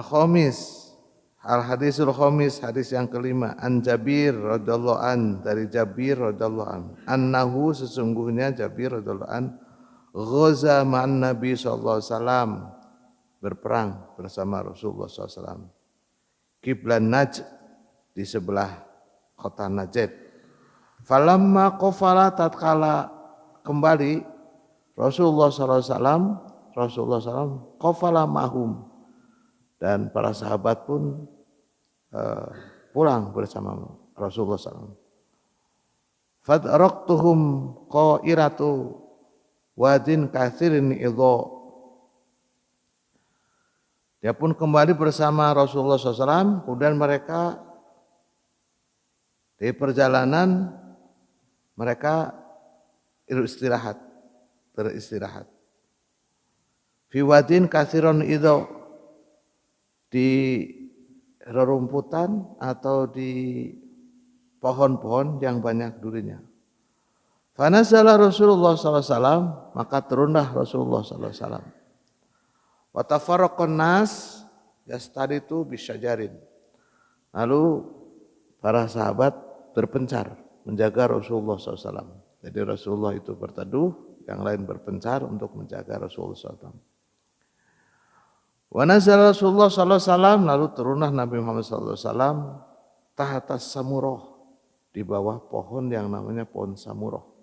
Al-Khamis, Al-Hadisul Khamis, hadis yang kelima, an Jabir radhiyallahu an, dari Jabir radhiyallahu an, annahu, sesungguhnya Jabir radhiyallahu an, ghaza ma'an Nabi sallallahu alaihi wasallam, berperang bersama Rasulullah sallallahu alaihi wasallam. Kiblat Najd, di sebelah kota Najd. Falamma qafala, tatkala kembali Rasulullah sallallahu alaihi wasallam, Rasulullah sallallahu qafala mahum, dan para sahabat pun pulang bersama Rasulullah SAW. Fadraktuhum qairatu wadin kathirin idho. Dia pun kembali bersama Rasulullah SAW, kemudian mereka di perjalanan mereka beristirahat. Fi wadin kathirin idho, di rerumputan atau di pohon-pohon yang banyak durinya. Fanazala Rasulullah SAW, maka turunlah Rasulullah SAW. Wa tafarraqan nas yastaritu bisyajarin. Lalu para sahabat berpencar menjaga Rasulullah SAW. Jadi Rasulullah itu berteduh, yang lain berpencar untuk menjaga Rasulullah SAW. Wa nazala Rasulullah sallallahu alaihi wasallam, lalu turunlah Nabi Muhammad sallallahu alaihi wasallam tahatas samuroh, di bawah pohon yang namanya pohon samuroh,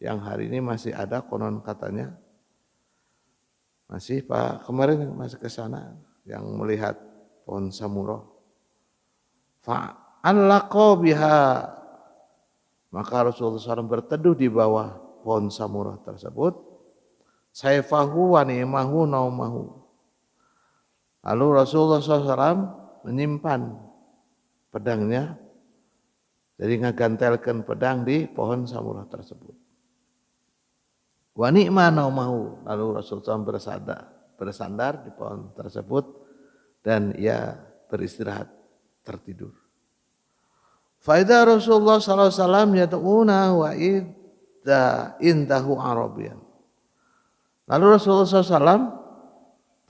yang hari ini masih ada, konon katanya masih, Pak kemarin masih ke sana yang melihat pohon samuroh. Fa'allaqo biha, maka Rasulullah SAW berteduh di bawah pohon samuroh tersebut. Saifahu wa ni'mahu naumahu. Lalu Rasulullah SAW menyimpan pedangnya, jadi ngagantelkan pedang di pohon samurah tersebut. Wa ni'ma naumahu, lalu Rasulullah SAW bersandar di pohon tersebut dan ia beristirahat, tertidur. Faida Rasulullah SAW yad'una wa idza indahu Arabian. Lalu Rasulullah SAW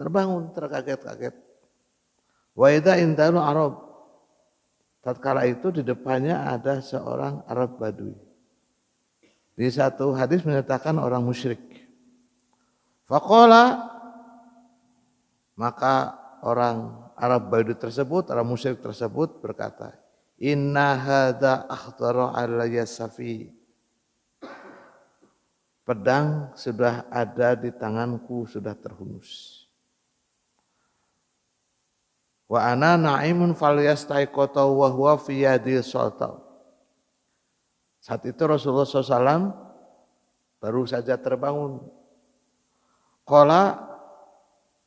terbangun, terkaget-kaget. Wa idza indahu Arab. Tatkala itu di depannya ada seorang Arab Badui. Di satu hadis menyatakan orang musyrik. Faqala, maka orang Arab Badui tersebut, orang musyrik tersebut berkata, inna hadza akhtara alayya safi. Pedang sudah ada di tanganku, sudah terhunus. Wa ana na'imun falyastaiqata wa huwa fi yadi sultan. Saat itu Rasulullah SAW baru saja terbangun. Qala,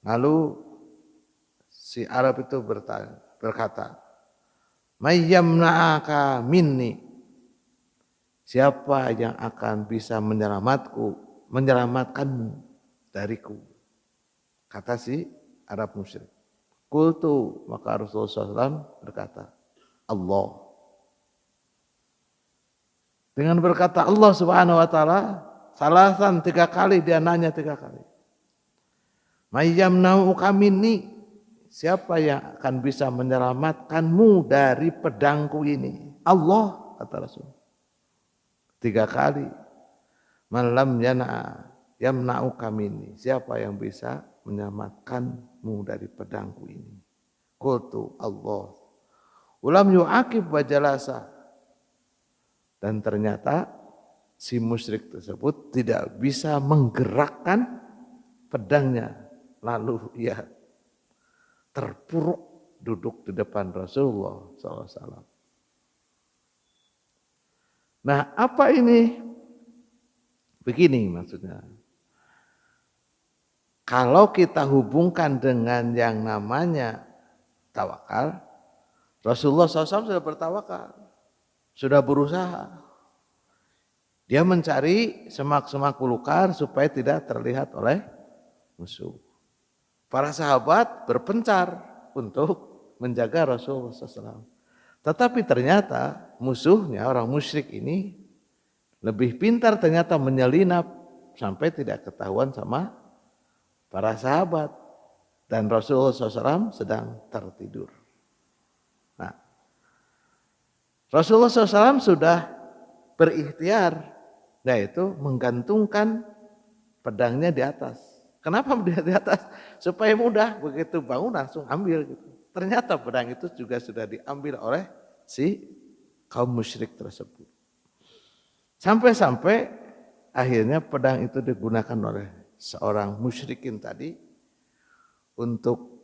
lalu si Arab itu berkata, mayyamna'aka minni, siapa yang akan bisa menyelamatkanmu dariku? Kata si Arab musyrik. Qultu, maka Rasulullah SAW berkata, Allah. Dengan berkata Allah Subhanahu wa taala, salasan 3 kali, dia nanya 3 kali. Mayyamna'uka minni, siapa yang akan bisa menyelamatkanmu dari pedangku ini? Allah, kata Rasul. 3 kali. Man lam yamna'uka minni, siapa yang bisa menyelamatkanmu dari pedangku ini? Qultu Allah. Ulam yu'aqib wa jalasa. Dan ternyata si musyrik tersebut tidak bisa menggerakkan pedangnya. Lalu ia terpuruk duduk di depan Rasulullah SAW. Nah, apa ini? Begini maksudnya. Kalau kita hubungkan dengan yang namanya tawakal, Rasulullah SAW sudah bertawakal, sudah berusaha. Dia mencari semak-semak belukar supaya tidak terlihat oleh musuh. Para sahabat berpencar untuk menjaga Rasulullah SAW. Tetapi ternyata musuhnya, orang musyrik ini lebih pintar ternyata menyelinap sampai tidak ketahuan sama para sahabat. dan Rasulullah SAW sedang tertidur. Nah, Rasulullah SAW sudah berikhtiar, yaitu menggantungkan pedangnya di atas. Kenapa dia di atas? Supaya mudah, begitu bangun langsung ambil gitu. Ternyata pedang itu juga sudah diambil oleh si kaum musyrik tersebut. Sampai-sampai akhirnya pedang itu digunakan oleh seorang musyrikin tadi untuk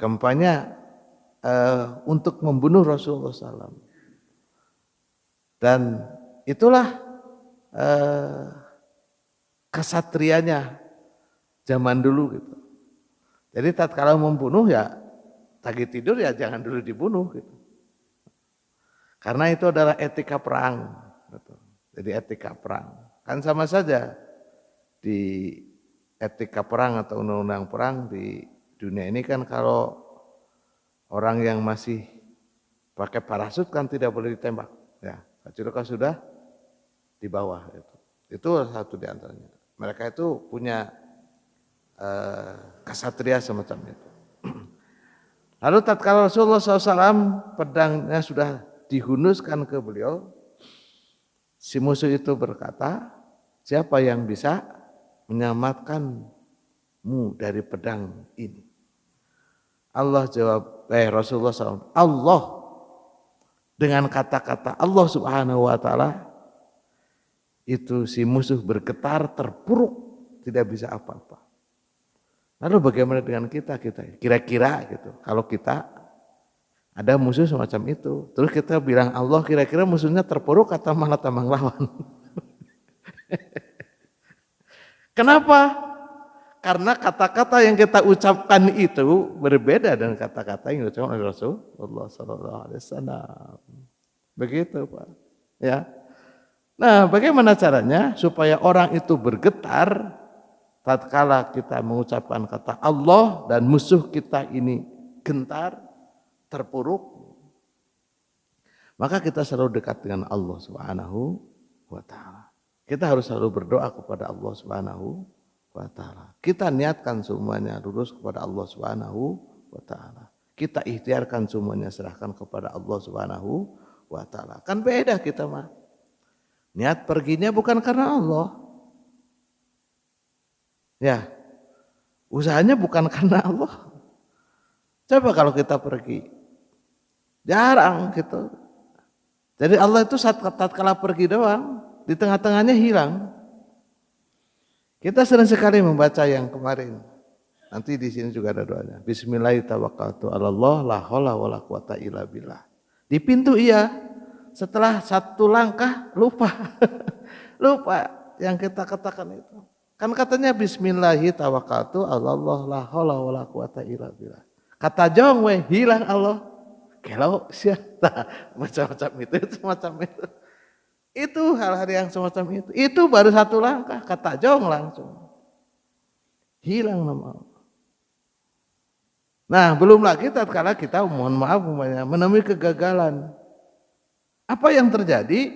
kampanye untuk membunuh Rasulullah SAW. Dan itulah kesatrianya zaman dulu gitu. Jadi tatkala membunuh ya lagi tidur ya jangan dulu dibunuh gitu. Karena itu adalah etika perang. Gitu. Jadi etika perang. Kan sama saja di etika perang atau undang-undang perang di dunia ini kan kalau orang yang masih pakai parasut kan tidak boleh ditembak. Ya, kecuali kalau sudah di bawah itu. Itu satu di antaranya. Mereka itu punya kesatria semacam itu. Lalu tatkala Rasulullah SAW pedangnya sudah dihunuskan ke beliau, si musuh itu berkata, siapa yang bisa menyelamatkanmu dari pedang ini? Allah jawab, Rasulullah SAW, Allah, dengan kata-kata Allah Subhanahu wa Ta'ala, itu si musuh bergetar, terpuruk, tidak bisa apa-apa. Lalu bagaimana dengan kita? Kira-kira gitu, kalau kita ada musuh semacam itu, terus kita bilang Allah, kira-kira musuhnya terpuruk atau malah tambah lawan? Kenapa? Karena kata-kata yang kita ucapkan itu berbeda dengan kata-kata yang diucapkan oleh Rasulullah SAW. Begitu Pak. Ya. Nah, bagaimana caranya supaya orang itu bergetar tatkala kita mengucapkan kata Allah dan musuh kita ini gentar, terpuruk? Maka kita selalu dekat dengan Allah Subhanahu wa Ta'ala. Kita harus selalu berdoa kepada Allah Subhanahu wa Ta'ala. Kita niatkan semuanya lurus kepada Allah Subhanahu wa Ta'ala. Kita ikhtiarkan semuanya serahkan kepada Allah Subhanahu wa Ta'ala. Kan beda kita mah. Niat perginya bukan karena Allah. Ya, usahanya bukan karena Allah. Coba kalau kita pergi, jarang gitu. Jadi Allah itu saat tatkala pergi doang, di tengah-tengahnya hilang. Kita sering sekali membaca yang kemarin. Nanti di sini juga ada doanya. Bismillahirrahmanirrahim. La haula wala quwata illa billah. Di pintu iya, setelah satu langkah lupa. Lupa yang kita katakan itu. Kan katanya bismillahirrahmanirrahim. La haula wala quwata illa billah. Kata jong we hilang Allah. Kalau siapa macam-macam itu semacam itu. Itu hal-hal yang semacam itu. Itu baru satu langkah, kata jong langsung. Hilang nama Allah. Nah, belum lagi tatkala kita mohon maaf menemui kegagalan. Apa yang terjadi?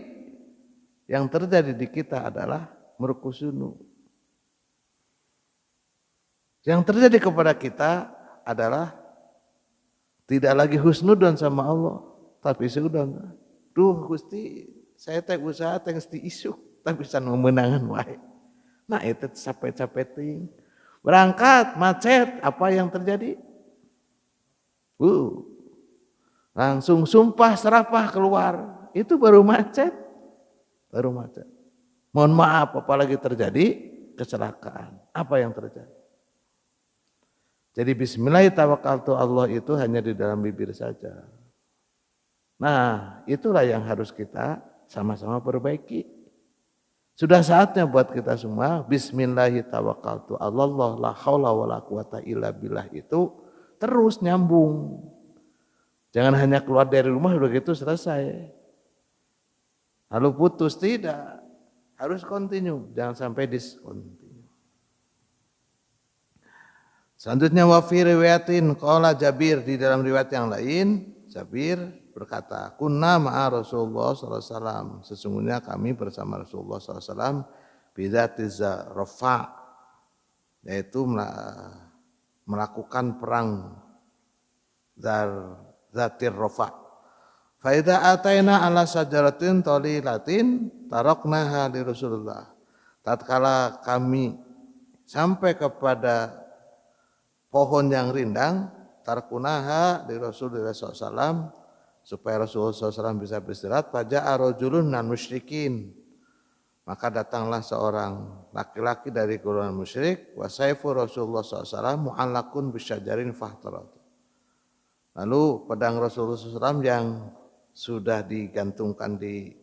Yang terjadi di kita adalah murkusunu. Yang terjadi kepada kita adalah tidak lagi husnudon sama Allah, tapi sudon. Duh Gusti, saya teh usaha teh mesti isuk, tapi bisa memenangan wae. Nah itu capek-capek ting. Berangkat macet, apa yang terjadi? Langsung sumpah serapah keluar. Itu baru macet. Baru macet. Mohon maaf apalagi terjadi kecelakaan. Apa yang terjadi? Jadi bismillahirrahmanirrahim Allah itu hanya di dalam bibir saja. Nah, itulah yang harus kita sama-sama perbaiki. Sudah saatnya buat kita semua bismillahirrahmanirrahim Allah la haula wala quwata illa billah itu terus nyambung. Jangan hanya keluar dari rumah begitu selesai. Lalu putus, tidak. Harus continue, jangan sampai discontinue. Selanjutnya wa fi riwayatin qala Jabir, di dalam riwayat yang lain Jabir berkata, kunna ma'a Rasulullah sallallahu alaihi wasallam, sesungguhnya kami bersama Rasulullah sallallahu alaihi wasallam bidzatiz rafa, yaitu melakukan perang Zatir Rofa. Fa idza ataina ala sajaratin talilatin taraknaha li Rasulullah. Tatkala kami sampai kepada pohon yang rindang, tarkunaha di Rasulullah SAW, supaya Rasulullah SAW bisa beristirahat. Faja'a rajulun nan musyrikin, maka datanglah seorang laki-laki dari golongan musyrik. Wa saifu Rasulullah SAW mu'allakun bisyajarin fahtarat. Lalu pedang Rasulullah SAW yang sudah digantungkan di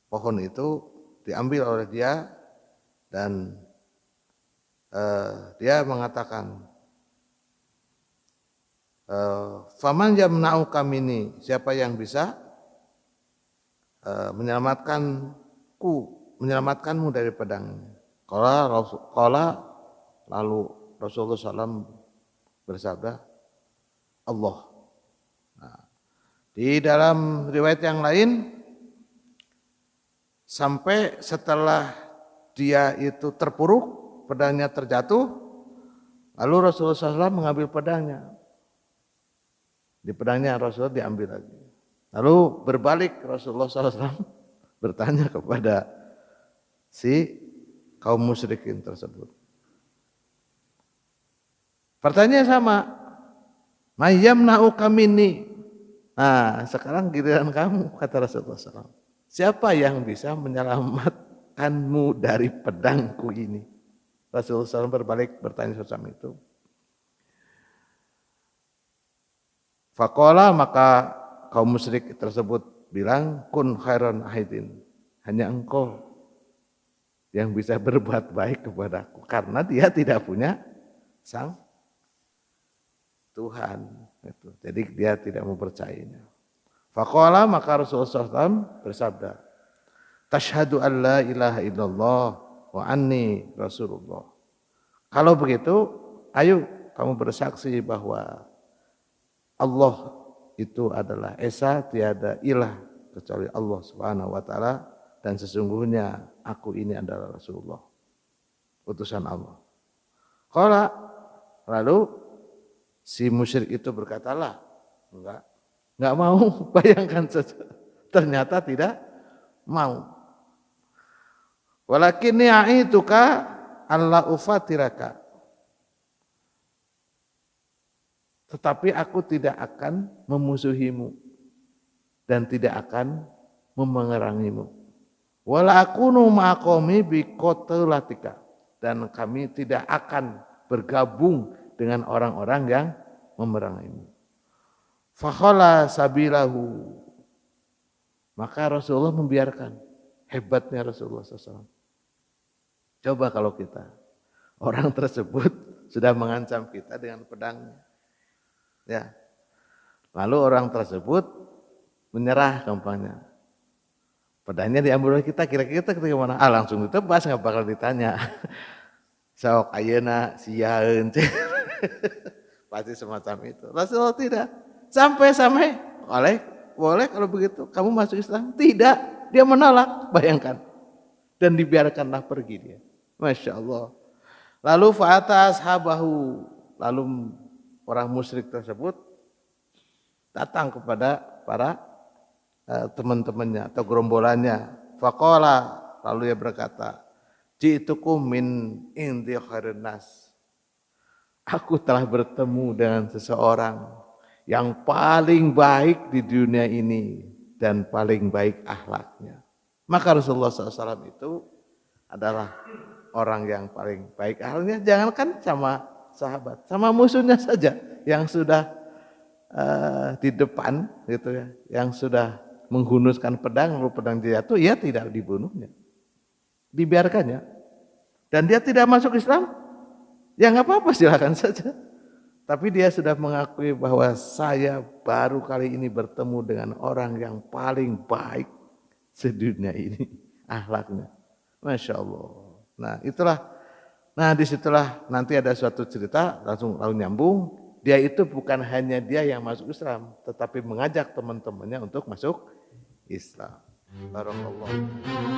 pohon itu diambil oleh dia, dan dia mengatakan, faman yamna'uka minni, siapa yang bisa menyelamatkanmu dari pedang ini. Lalu Rasulullah SAW bersabda, Allah. Nah, di dalam riwayat yang lain, sampai setelah dia itu terpuruk, pedangnya terjatuh, lalu Rasulullah SAW mengambil pedangnya. Di pedangnya Rasulullah diambil lagi. Lalu berbalik Rasulullah SAW bertanya kepada si kaum musyrikin tersebut. Pertanyaan sama, mayyamna'uka minni. Nah, sekarang giliran kamu, kata Rasulullah SAW. Siapa yang bisa menyelamatkanmu dari pedangku ini? Rasulullah SAW berbalik bertanya semacam itu. Faqala, maka kaum musyrik tersebut bilang, kun khairan ahidin, hanya engkau yang bisa berbuat baik kepadaku, karena dia tidak punya sang Tuhan. Jadi dia tidak mempercayainya. Faqala, maka Rasulullah SAW bersabda, tashhadu an la ilaha illallah wa anni Rasulullah. Kalau begitu, ayo kamu bersaksi bahwa Allah itu adalah esa, tiada ilah kecuali Allah Subhanahu wa taala, dan sesungguhnya aku ini adalah Rasulullah, utusan Allah. Qala, lalu si musyrik itu berkatalah, enggak mau. Bayangkan saja, ternyata tidak mau. Walakinni a'ituka alla ufatiraka, tetapi aku tidak akan memusuhimu dan tidak akan memerangimu. Wala akunu ma'aqomi biqatlatika, dan kami tidak akan bergabung dengan orang-orang yang memerangimu. Fakhala sabilahu, maka Rasulullah membiarkan. Hebatnya Rasulullah SAW. Coba kalau kita, orang tersebut sudah mengancam kita dengan pedangnya. Ya, lalu orang tersebut menyerah kampanye. Pedangnya diambil oleh kita, kira-kira kita kemana? Langsung ditebas, nggak bakal ditanya. Sok ayeuna siaeun, pasti semacam itu. Rasulullah tidak. Sampai boleh kalau begitu kamu masuk Islam? Tidak, dia menolak. Bayangkan, dan dibiarkanlah pergi dia. Masya Allah. Lalu fa'ata ashabahu, lalu orang musyrik tersebut datang kepada para teman-temannya atau gerombolannya. Faqala, lalu ia berkata, ji'tukum min indi khairin nas. Aku telah bertemu dengan seseorang yang paling baik di dunia ini dan paling baik akhlaknya. Maka Rasulullah SAW itu adalah orang yang paling baik akhlaknya. Jangankan sama sahabat, sama musuhnya saja yang sudah di depan gitu ya, yang sudah menghunuskan pedang, lalu pedang jatuh, ia tidak dibunuhnya, dibiarkannya, dan dia tidak masuk Islam, ya nggak apa-apa, silakan saja. Tapi dia sudah mengakui bahwa saya baru kali ini bertemu dengan orang yang paling baik sedunia ini akhlaknya, masya Allah. Nah itulah. Nah disitulah nanti ada suatu cerita lalu nyambung. Dia itu bukan hanya dia yang masuk Islam, tetapi mengajak teman-temannya untuk masuk Islam. Barakallahu.